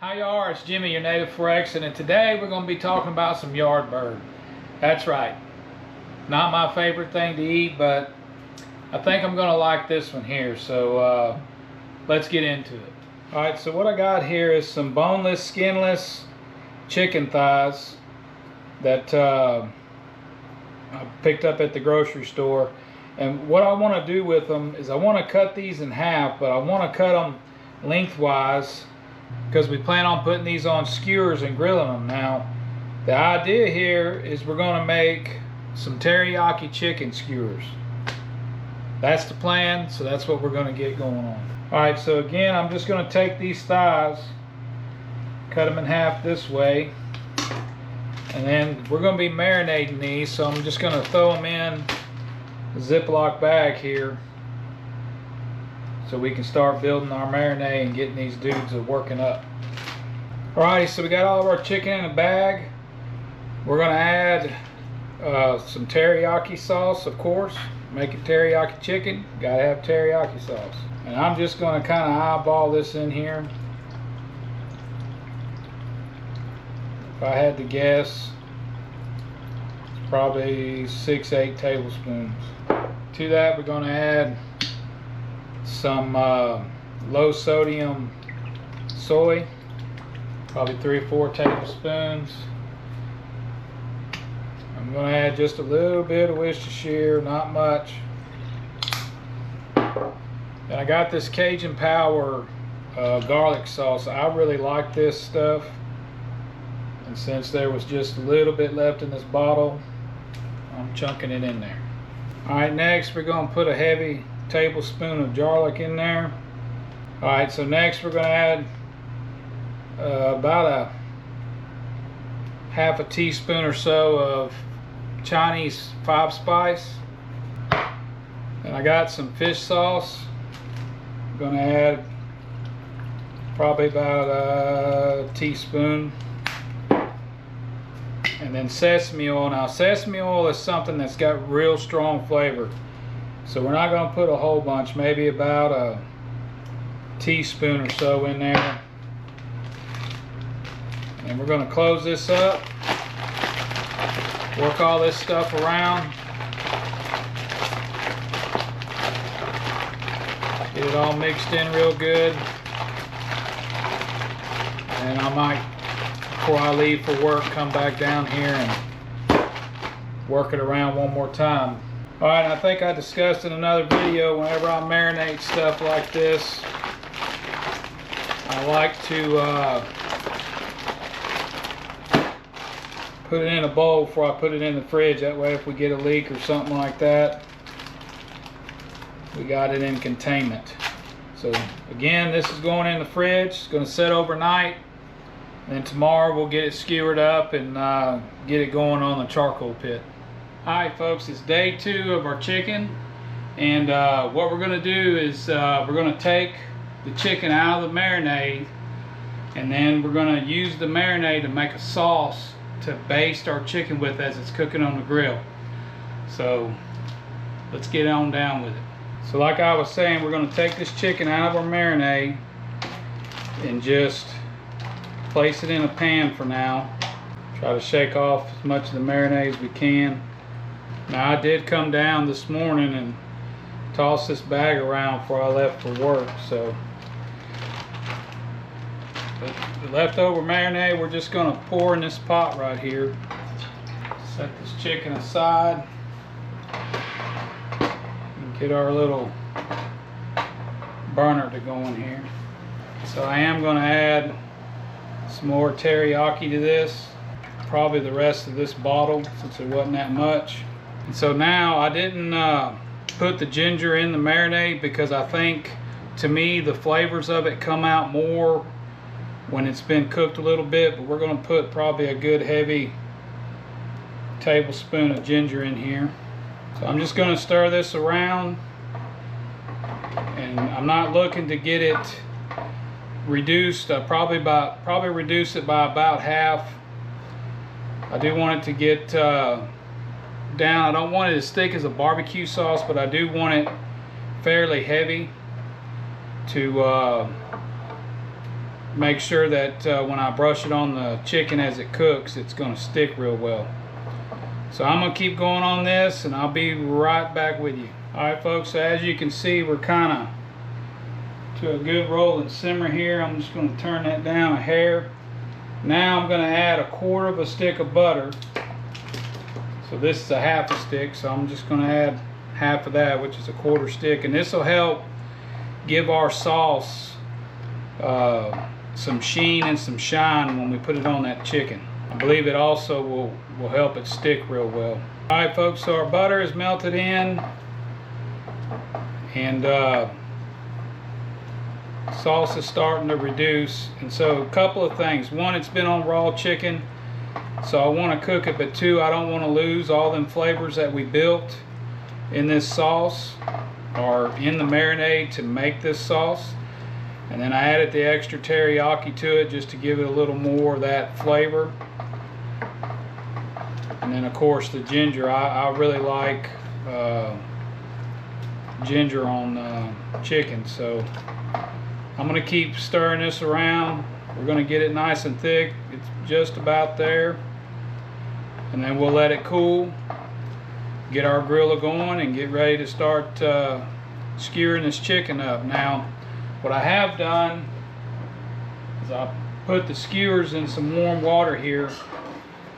How y'all are? It's Jimmy, your native Flor-xan, and today we're going to be talking about some yard bird. That's right. Not my favorite thing to eat, but I think I'm going to like this one here, so let's get into it. Alright, so what I got here is some boneless, skinless chicken thighs that I picked up at the grocery store. And what I want to do with them is I want to cut these in half, but I want to cut them lengthwise because we plan on putting these on skewers and grilling them. Now, the idea here is we're going to make some teriyaki chicken skewers. That's the plan, so that's what we're going to get going on. Alright, so again, I'm just going to take these thighs, cut them in half this way, and then we're going to be marinating these, so I'm just going to throw them in a Ziploc bag here so we can start building our marinade and getting these dudes working up. Alrighty, so we got all of our chicken in a bag. We're going to add some teriyaki sauce, of course. Make it teriyaki chicken, gotta have teriyaki sauce. And I'm just going to kind of eyeball this in here. If I had to guess, it's probably 6-8 tablespoons. To that, we're going to add some low sodium soy, probably 3 or 4 tablespoons. I'm going to add just a little bit of Worcestershire, not much. And I got this Cajun Power garlic sauce. I really like this stuff, and since there was just a little bit left in this bottle, I'm chunking it in there. Alright, next we're going to put a heavy tablespoon of garlic in there. Alright, so next we're going to add about a half a teaspoon or so of Chinese 5-spice. And I got some fish sauce. I'm going to add probably about a teaspoon. And then sesame oil. Now, sesame oil is something that's got real strong flavor, so we're not going to put a whole bunch, maybe about a teaspoon or so in there. And we're going to close this up, work all this stuff around, get it all mixed in real good. And I might, before I leave for work, come back down here and work it around one more time. Alright, I think I discussed in another video, whenever I marinate stuff like this, I like to put it in a bowl before I put it in the fridge. That way if we get a leak or something like that, we got it in containment. So again, this is going in the fridge. It's going to sit overnight. And then tomorrow we'll get it skewered up and get it going on the charcoal pit. Alright folks, it's day 2 of our chicken, and what we're going to do is we're going to take the chicken out of the marinade, and then we're going to use the marinade to make a sauce to baste our chicken with as it's cooking on the grill. So let's get on down with it. So like I was saying, we're going to take this chicken out of our marinade and just place it in a pan for now. Try to shake off as much of the marinade as we can. Now, I did come down this morning and toss this bag around before I left for work, so the leftover marinade we're just going to pour in this pot right here. Set this chicken aside and get our little burner to go in here. So I am going to add some more teriyaki to this, probably the rest of this bottle since it wasn't that much. And so now I didn't put the ginger in the marinade because I think, to me, the flavors of it come out more when it's been cooked a little bit. But we're going to put probably a good heavy tablespoon of ginger in here. So I'm just going to stir this around, and I'm not looking to get it reduced. Probably reduce it by about half. I do want it to get down. I don't want it as thick as a barbecue sauce, but I do want it fairly heavy to make sure that when I brush it on the chicken as it cooks, it's going to stick real well. So I'm going to keep going on this, and I'll be right back with you. Alright folks, so as you can see, we're kind of to a good rolling simmer here. I'm just going to turn that down a hair. Now I'm going to add 1/4 stick of butter. So this is a 1/2 stick, so I'm just going to add half of that, which is 1/4 stick, and this will help give our sauce some sheen and some shine when we put it on that chicken. I believe it also will help it stick real well. Alright folks, so our butter is melted in, and sauce is starting to reduce. And so a couple of things. One, it's been on raw chicken, so I want to cook it, but two, I don't want to lose all them flavors that we built in this sauce or in the marinade to make this sauce. And then I added the extra teriyaki to it just to give it a little more of that flavor. And then of course the ginger. I really like ginger on chicken, so I'm going to keep stirring this around. We're going to get it nice and thick. It's just about there, and then we'll let it cool, get our griller going, and get ready to start skewering this chicken up. Now what I have done is I put the skewers in some warm water here,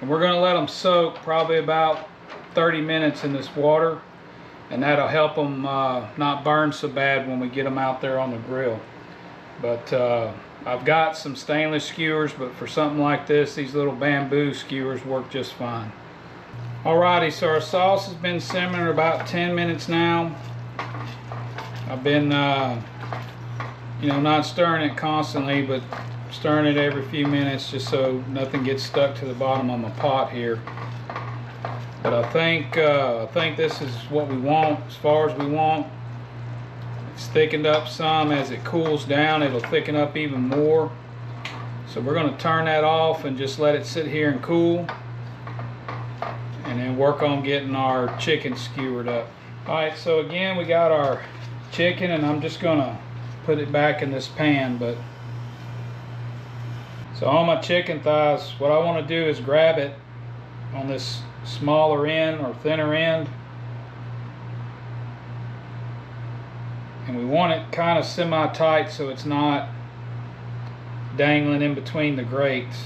and we're going to let them soak probably about 30 minutes in this water, and that'll help them not burn so bad when we get them out there on the grill. But I've got some stainless skewers, but for something like this, these little bamboo skewers work just fine. Alrighty, so our sauce has been simmering about 10 minutes now. I've been you know, not stirring it constantly, but stirring it every few minutes just so nothing gets stuck to the bottom of my pot here. But I think this is what we want, as far as we want. It's thickened up some. As it cools down, it'll thicken up even more. So we're going to turn that off and just let it sit here and cool, and then work on getting our chicken skewered up. Alright, so again we got our chicken, and I'm just going to put it back in this pan. But so on my chicken thighs, what I want to do is grab it on this smaller end or thinner end, and we want it kind of semi-tight so it's not dangling in between the grates.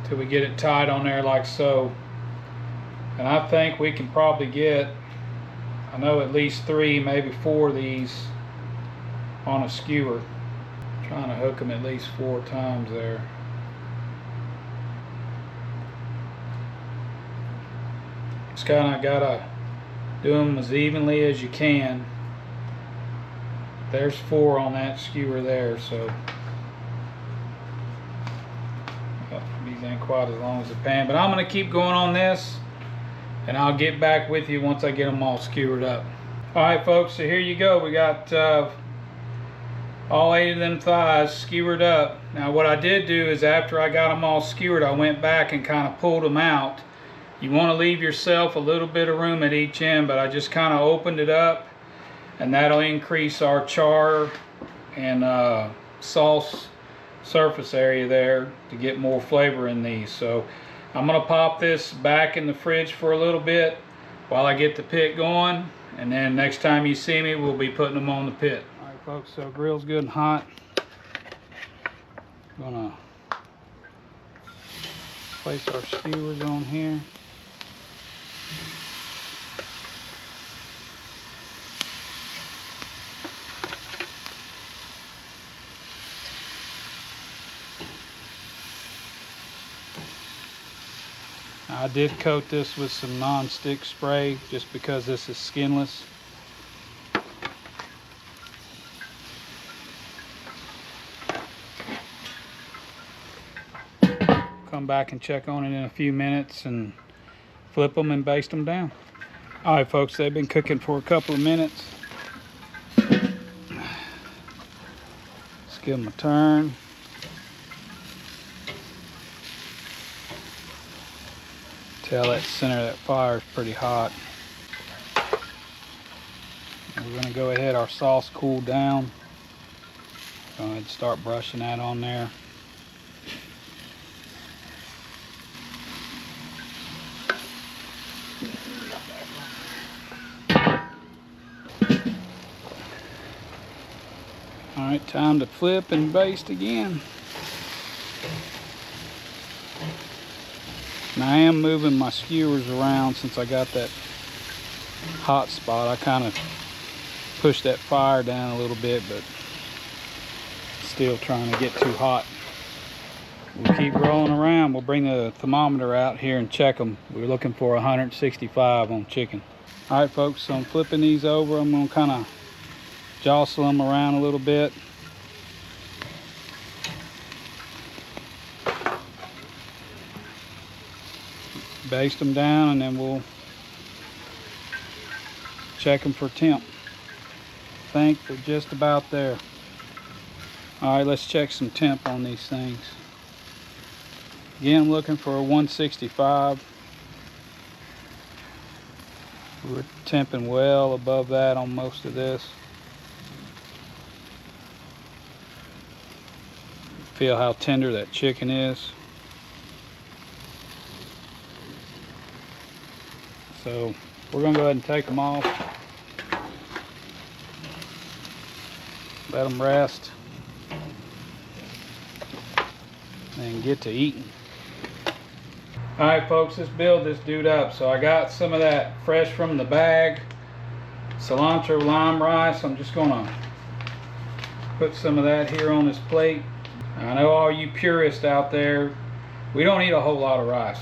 Till we get it tight on there like so. And I think we can probably get, I know, at least 3, maybe 4 of these on a skewer. Trying to hook them at least 4 times there. Just kind of gotta do them as evenly as you can. There's 4 on that skewer there, so these ain't quite as long as the pan. But I'm gonna keep going on this, and I'll get back with you once I get them all skewered up. Alright folks, so here you go. We got all 8 of them thighs skewered up. Now what I did do is, after I got them all skewered, I went back and kind of pulled them out. You want to leave yourself a little bit of room at each end, but I just kind of opened it up, and that'll increase our char and sauce surface area there to get more flavor in these. So I'm going to pop this back in the fridge for a little bit while I get the pit going, and then next time you see me, we'll be putting them on the pit. Alright folks, so grill's good and hot. I'm going to place our skewers on here. I did coat this with some non-stick spray just because this is skinless. Come back and check on it in a few minutes and flip them and baste them down. Alright folks, they've been cooking for a couple of minutes. Let's give them a turn. Tell that center of that fire is pretty hot. We're going to go ahead, our sauce cooled down. Go ahead and start brushing that on there. Alright, time to flip and baste again. Now I am moving my skewers around since I got that hot spot. I kind of pushed that fire down a little bit, but still trying to get too hot. We'll keep rolling around. We'll bring the thermometer out here and check them. We're looking for 165 on chicken. Alright folks, so I'm flipping these over. I'm going to kind of jostle them around a little bit. Baste them down, and then we'll check them for temp. I think they're just about there. Alright, let's check some temp on these things. Again, I'm looking for a 165. We're temping well above that on most of this. Feel how tender that chicken is. So we're going to go ahead and take them off. Let them rest. And get to eating. Alright folks, let's build this dude up. So I got some of that fresh from the bag cilantro lime rice. I'm just going to put some of that here on this plate. I know all you purists out there, we don't eat a whole lot of rice.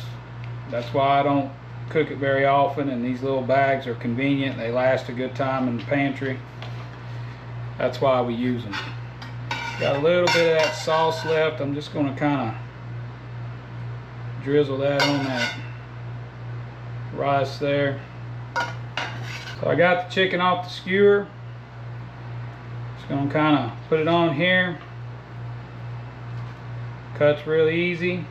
That's why I don't cook it very often, and these little bags are convenient. They last a good time in the pantry. That's why we use them. Got a little bit of that sauce left. I'm just going to kind of drizzle that on that rice there. So I got the chicken off the skewer. Just going to kind of put it on here. Cuts really easy.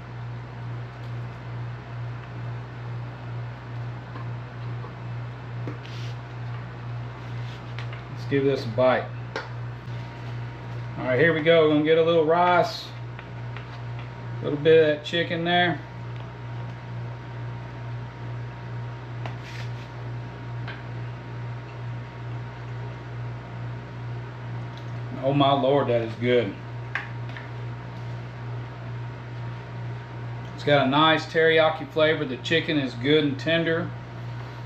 Let's give this a bite. Alright, here we go. We're going to get a little rice, a little bit of that chicken there. Oh my Lord, that is good. It's got a nice teriyaki flavor. The chicken is good and tender.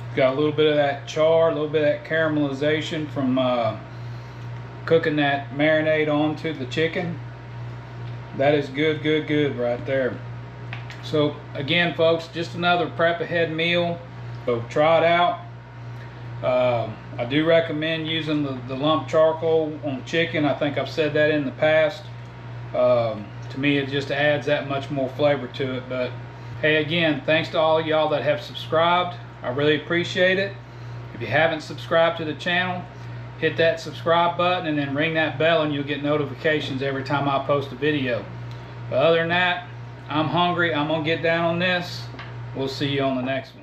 It's got a little bit of that char, a little bit of that caramelization from cooking that marinade onto the chicken. That is good, good, good right there. So again folks, just another prep ahead meal. So try it out. I do recommend using the lump charcoal on chicken. I think I've said that in the past. To me it just adds that much more flavor to it. But hey, again, thanks to all of y'all that have subscribed. I really appreciate it. If you haven't subscribed to the channel, hit that subscribe button and then ring that bell, and you'll get notifications every time I post a video. But other than that, I'm hungry. I'm gonna get down on this. We'll see you on the next one.